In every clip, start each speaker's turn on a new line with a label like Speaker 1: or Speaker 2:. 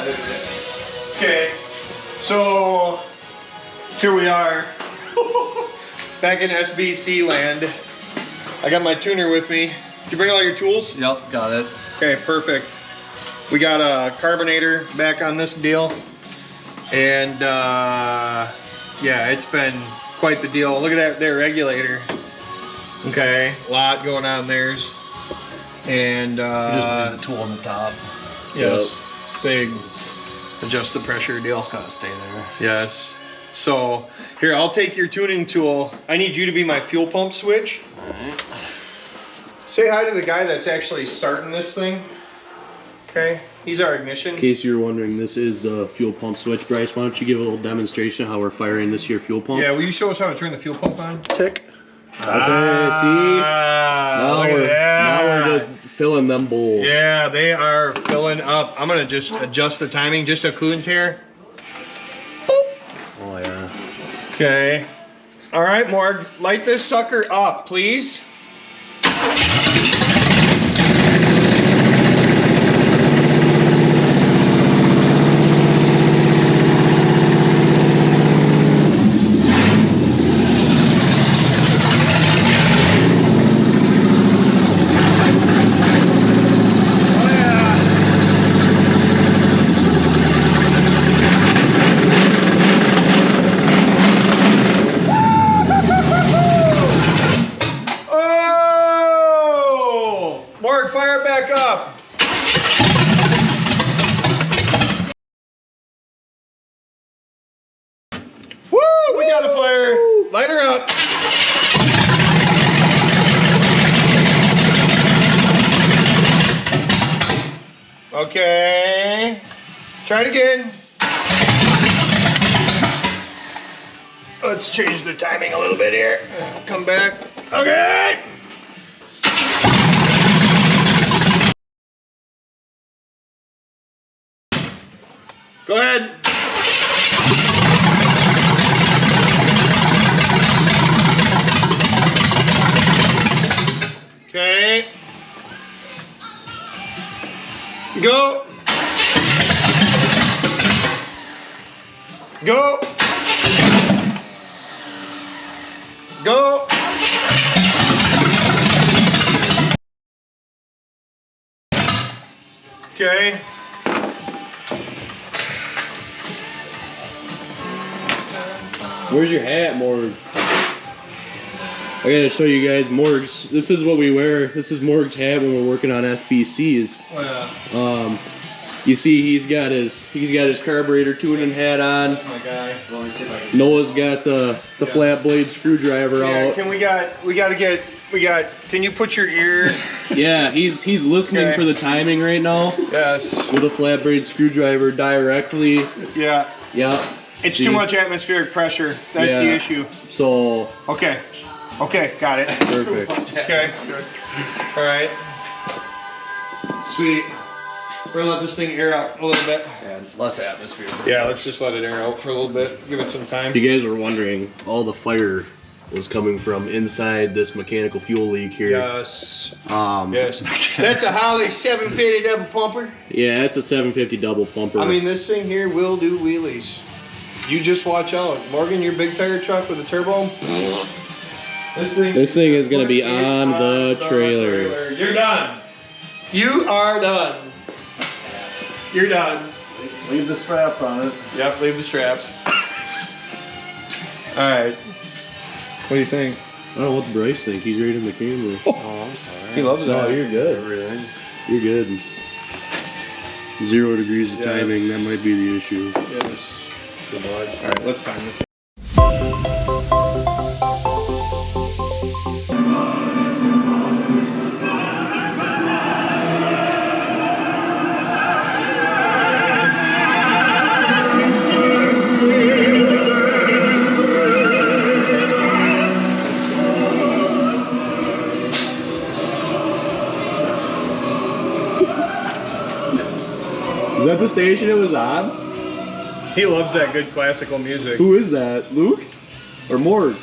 Speaker 1: this is it. Okay, so here we are, back in SBC land. I got my tuner with me. Did you bring all your tools?
Speaker 2: Yep, got it.
Speaker 1: Okay, perfect. We got a carbonator back on this deal. And yeah, it's been quite the deal. Look at that there regulator. Okay, a lot going on there. And
Speaker 2: Just leave the tool on the top.
Speaker 1: yes, big adjust the pressure deal.
Speaker 2: It's gotta stay there.
Speaker 1: Yes. So here, I'll take your tuning tool. I need you to be my fuel pump switch.
Speaker 2: All right.
Speaker 1: Say hi to the guy that's actually starting this thing. Okay, he's our ignition.
Speaker 3: In case you're wondering, this is the fuel pump switch. Bryce, why don't you give a little demonstration of how we're firing this here fuel pump?
Speaker 1: Yeah, will you show us how to turn the fuel pump on?
Speaker 3: Tick. Okay, see?
Speaker 1: Now
Speaker 3: Now we're just filling them bowls.
Speaker 1: Yeah, they are filling up. I'm gonna just adjust the timing, just a Coons here.
Speaker 3: Oh yeah.
Speaker 1: Okay. All right, Morg, light this sucker up, please. Fire it back up. Woo! We got a fire. Light her up. Okay. Try it again. Let's change the timing a little bit here. Come back. Okay. Go ahead. Okay. Go. Go. Go. Okay.
Speaker 3: Where's your hat, Morg? I gotta show you guys Morg's. This is what we wear. This is Morg's hat when we're working on SBCs.
Speaker 1: Oh, yeah.
Speaker 3: You see, he's got his carburetor tuning hat on.
Speaker 1: That's my guy.
Speaker 3: Noah's got the flat blade screwdriver
Speaker 1: Yeah,
Speaker 3: out.
Speaker 1: Can you put your ear?
Speaker 3: Yeah, he's listening
Speaker 1: Okay.
Speaker 3: for the timing right now
Speaker 1: Yes.
Speaker 3: with a flat blade screwdriver directly.
Speaker 1: Yeah.
Speaker 3: Yeah.
Speaker 1: It's
Speaker 3: See?
Speaker 1: too much atmospheric pressure. That's the
Speaker 3: Yeah.
Speaker 1: issue.
Speaker 3: So
Speaker 1: Okay. Okay, got it.
Speaker 3: perfect.
Speaker 1: Okay. All right. Sweet. We're gonna let this thing air out a little bit.
Speaker 2: And less atmosphere.
Speaker 1: Yeah, let's just let it air out for a little bit. Give it some time.
Speaker 3: If you guys were wondering, all the fire was coming from inside this mechanical fuel leak here.
Speaker 1: Yes.
Speaker 3: Yes.
Speaker 1: That's a Holley 750 double pumper.
Speaker 3: Yeah, it's a 750 double pumper.
Speaker 1: I mean, this thing here will do wheelies. You just watch out. Morgan, your big tire truck with a turbo.
Speaker 3: This thing is gonna be on the trailer.
Speaker 1: You're done. You are done. You're done.
Speaker 4: Leave the straps on it.
Speaker 1: Yep, leave the straps. All right. What do you think?
Speaker 3: I don't know what Bryce think. He's reading the camera.
Speaker 2: Oh, I'm sorry.
Speaker 1: He loves
Speaker 3: No,
Speaker 1: that.
Speaker 3: you're good.
Speaker 2: Everything.
Speaker 3: You're good. 0 degrees of
Speaker 1: Yes.
Speaker 3: timing, that might be the issue.
Speaker 1: Yes. Good lord. All right, let's time this.
Speaker 3: Is that the station it was on?
Speaker 1: He loves that good classical music.
Speaker 3: Who is that? Luke? Or Morg?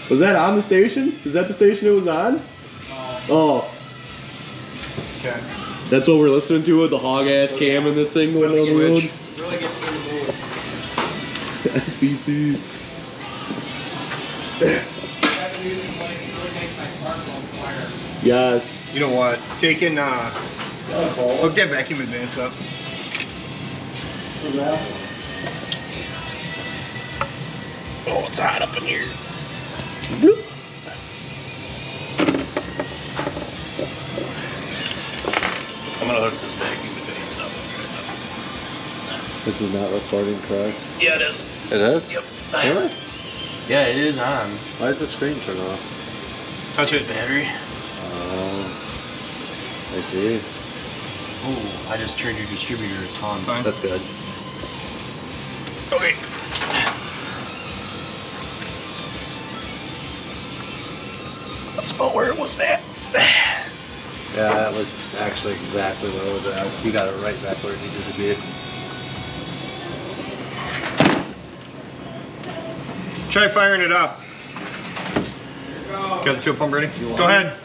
Speaker 3: Was that on the station? Is that the station it was on? Oh.
Speaker 1: Okay.
Speaker 3: That's what we're listening to with the hog ass cam and this thing going down the road. SBC. Yes.
Speaker 1: You know what? Taking hook that vacuum advance up.
Speaker 4: What's that?
Speaker 3: Oh, it's hot up in here.
Speaker 2: I'm gonna hook this vacuum advance up.
Speaker 3: This is not recording, correct?
Speaker 2: Yeah, it is.
Speaker 3: It is?
Speaker 2: Yep.
Speaker 3: Really?
Speaker 2: Yeah, it is on.
Speaker 3: Why does the screen turn off?
Speaker 1: Touch it.
Speaker 2: Battery.
Speaker 3: Oh, I see.
Speaker 2: Oh, I just turned your distributor a ton.
Speaker 1: Fine.
Speaker 3: That's good.
Speaker 1: Okay.
Speaker 2: That's about where it was at.
Speaker 3: Yeah, that was actually exactly where it was at. You got it right back where it needed to be.
Speaker 1: Try firing it up. Got the fuel pump ready? Go ahead.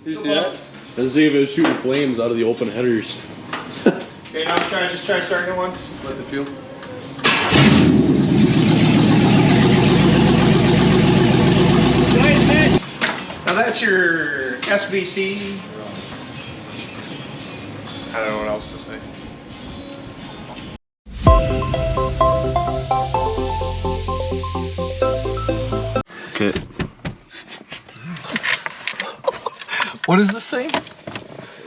Speaker 3: You see that? Let's see if it was shooting flames out of the open headers.
Speaker 1: Okay, now just try starting it once.
Speaker 3: Let the fuel.
Speaker 1: Now that's your SBC. I don't know what else to say.
Speaker 3: Okay.
Speaker 1: What is this thing?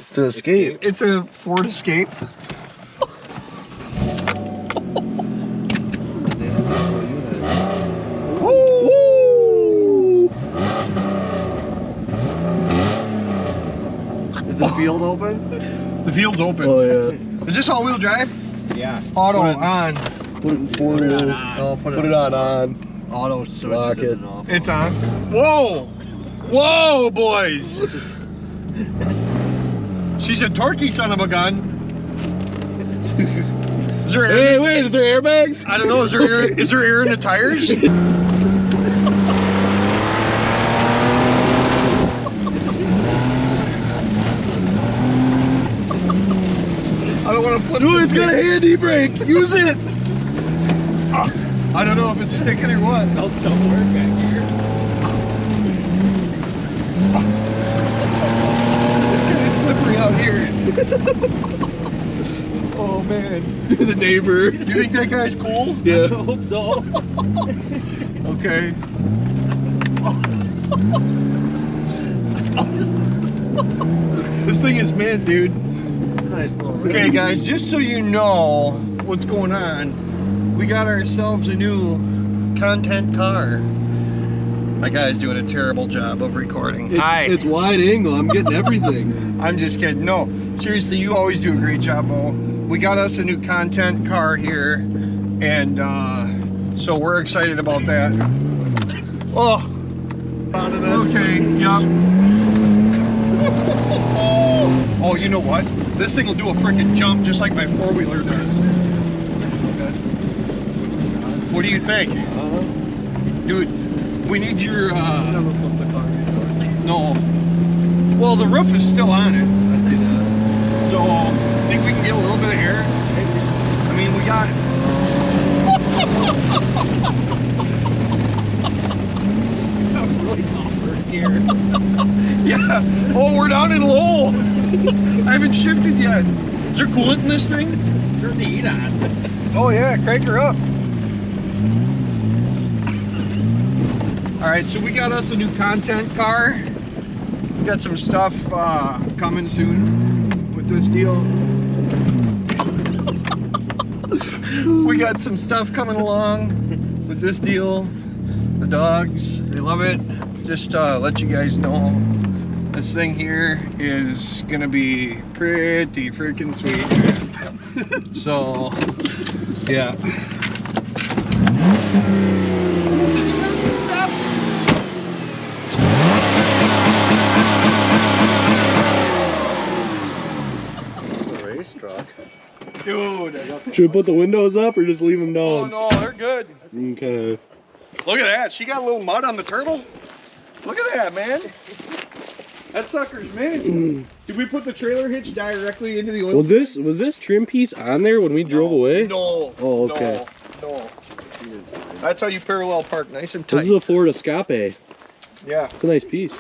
Speaker 3: It's an Escape.
Speaker 1: It's a Ford Escape.
Speaker 3: This is a nasty little unit.
Speaker 1: Woo!
Speaker 4: Is the field open?
Speaker 1: The field's open.
Speaker 3: Oh yeah.
Speaker 1: Is this all-wheel drive?
Speaker 5: Yeah.
Speaker 1: Auto
Speaker 3: Put it-
Speaker 1: on.
Speaker 3: Put it in four wheel.
Speaker 4: Oh,
Speaker 3: Put it on.
Speaker 4: Auto switches
Speaker 3: Lock
Speaker 4: in
Speaker 3: it.
Speaker 4: and off.
Speaker 1: It's on. Whoa! Whoa, boys! She's a torquey son of a gun. Is there air?
Speaker 3: Hey, wait, is there airbags?
Speaker 1: I don't know. Is there air in the tires? I don't want to flip.
Speaker 3: Dude,
Speaker 1: this
Speaker 3: it's got a
Speaker 1: thing.
Speaker 3: handy brake. Use it.
Speaker 1: I don't know if it's sticking or what.
Speaker 5: Don't work back here.
Speaker 1: It's slippery out here. Oh man.
Speaker 3: The neighbor.
Speaker 1: You think that guy's cool?
Speaker 5: I
Speaker 3: Yeah.
Speaker 5: hope so.
Speaker 1: Okay. This thing is mint, dude.
Speaker 4: It's a nice little rig.
Speaker 1: Okay, guys, just so you know what's going on, we got ourselves a new content car. My guy's doing a terrible job of recording. Hi.
Speaker 3: It's wide angle. I'm getting everything.
Speaker 1: I'm just kidding. No, seriously, you always do a great job, Bo. We got us a new content car here, and so we're excited about that. Oh, okay, yup. Oh, you know what? This thing will do a freaking jump just like my four-wheeler does. What do you think? Dude, we need your, no. Well, the roof is still on it.
Speaker 3: I see that.
Speaker 1: So, think we can get a little bit of air? I mean, we got
Speaker 5: I'm really comfort here.
Speaker 1: yeah. Oh, we're down in low. I haven't shifted yet. Is there coolant in this thing?
Speaker 5: Turn the heat on.
Speaker 1: Oh yeah, crank her up. All right, so we got us a new content car. We got some stuff coming soon with this deal. We got some stuff coming along with this deal. The dogs, they love it. Just let you guys know, this thing here is gonna be pretty freaking sweet. So, yeah.
Speaker 4: It's a race truck.
Speaker 1: Dude.
Speaker 3: Should we put the windows up or just leave them
Speaker 1: Oh
Speaker 3: down?
Speaker 1: no, they're good.
Speaker 3: Okay.
Speaker 1: Look at that. She got a little mud on the turtle. Look at that, man. That sucker's mint. Did we put the trailer hitch directly into the oil?
Speaker 3: Was this trim piece on there when we drove away?
Speaker 1: No.
Speaker 3: Oh, okay.
Speaker 1: No. That's how you parallel park, nice and tight.
Speaker 3: This is a Ford Escape.
Speaker 1: Yeah.
Speaker 3: It's a nice piece.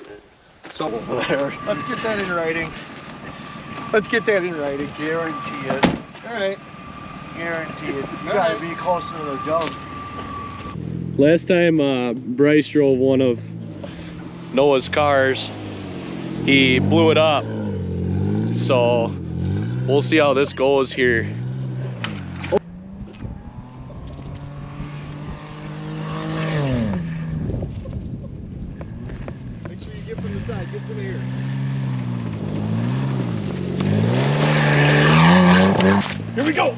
Speaker 1: So let's get that in writing. Let's get that in writing.
Speaker 4: Guarantee it.
Speaker 1: All right.
Speaker 4: Guarantee it. You gotta be closer to the jump.
Speaker 3: Last time Bryce drove one of Noah's cars, he blew it up. So we'll see how this goes here.
Speaker 1: Make sure you get from the side. Get some air. Here we go.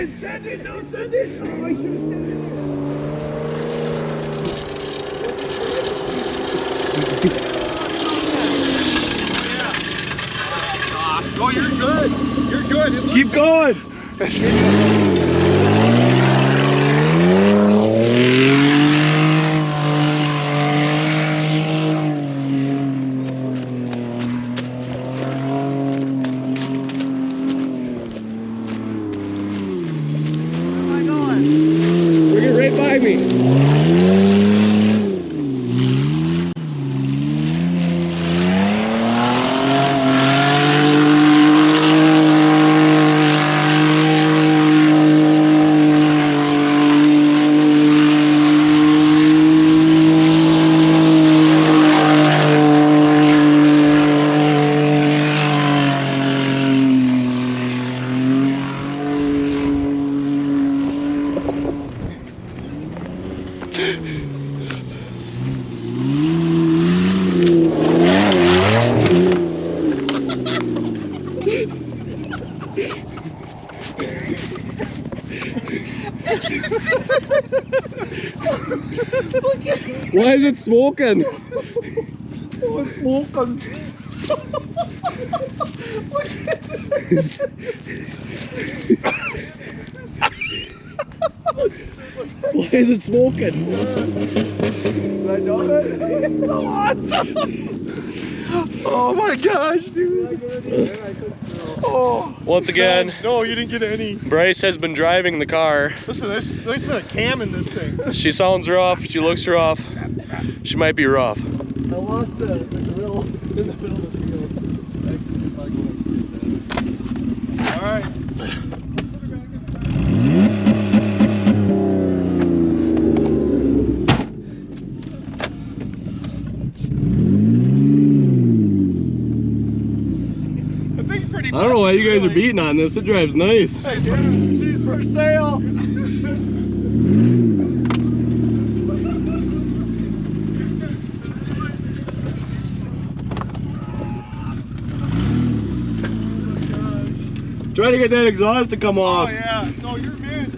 Speaker 1: Send it, no, send it. Oh, I should have stayed in there. Oh, you're good. You're good. It
Speaker 3: Keep going. Bring it right by me. Why is it smoking?
Speaker 1: Oh, it's smoking.
Speaker 3: Why is it smoking?
Speaker 1: Did I do it? It's so awesome. Oh my gosh, dude. Oh.
Speaker 3: Once again,
Speaker 1: No, you didn't get any.
Speaker 3: Bryce has been driving the car.
Speaker 1: Listen, this is a cam in this thing.
Speaker 3: She sounds rough. She looks rough. She might be rough.
Speaker 4: I lost the grill in the middle of the field. Actually, like
Speaker 1: All right.
Speaker 3: I don't know why you guys are beating on this. It drives nice.
Speaker 1: Hey, dude, she's for sale.
Speaker 3: Try to get that exhaust to come
Speaker 1: Oh
Speaker 3: off.
Speaker 1: yeah, no, you're good.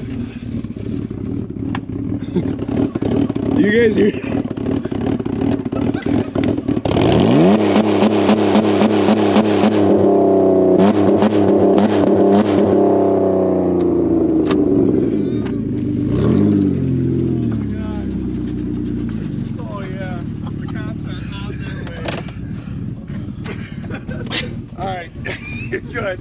Speaker 3: You guys are...
Speaker 1: Oh yeah, the cops are out their way. All right, you're good.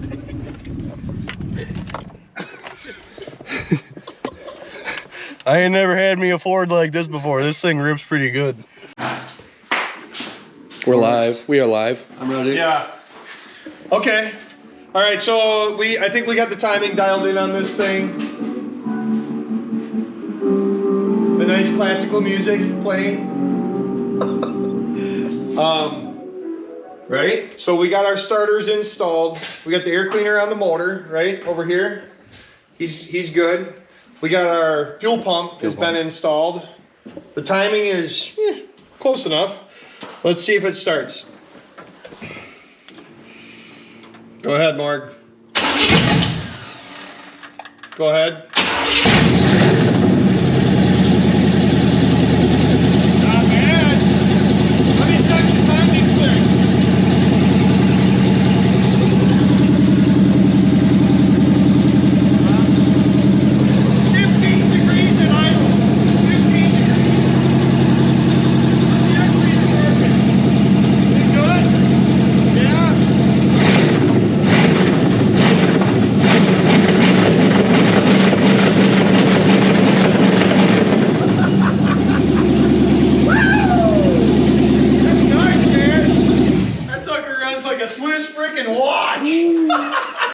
Speaker 3: I ain't never had me a Ford like this before. This thing rips pretty good. We're live. We are live.
Speaker 2: I'm ready.
Speaker 1: Yeah. Okay. All right, so I think we got the timing dialed in on this thing. The nice classical music playing. Right? So we got our starters installed. We got the air cleaner on the motor, right, over here. He's good. We got our fuel pump has been installed. The timing is close enough. Let's see if it starts. Go ahead, Mark. Go ahead.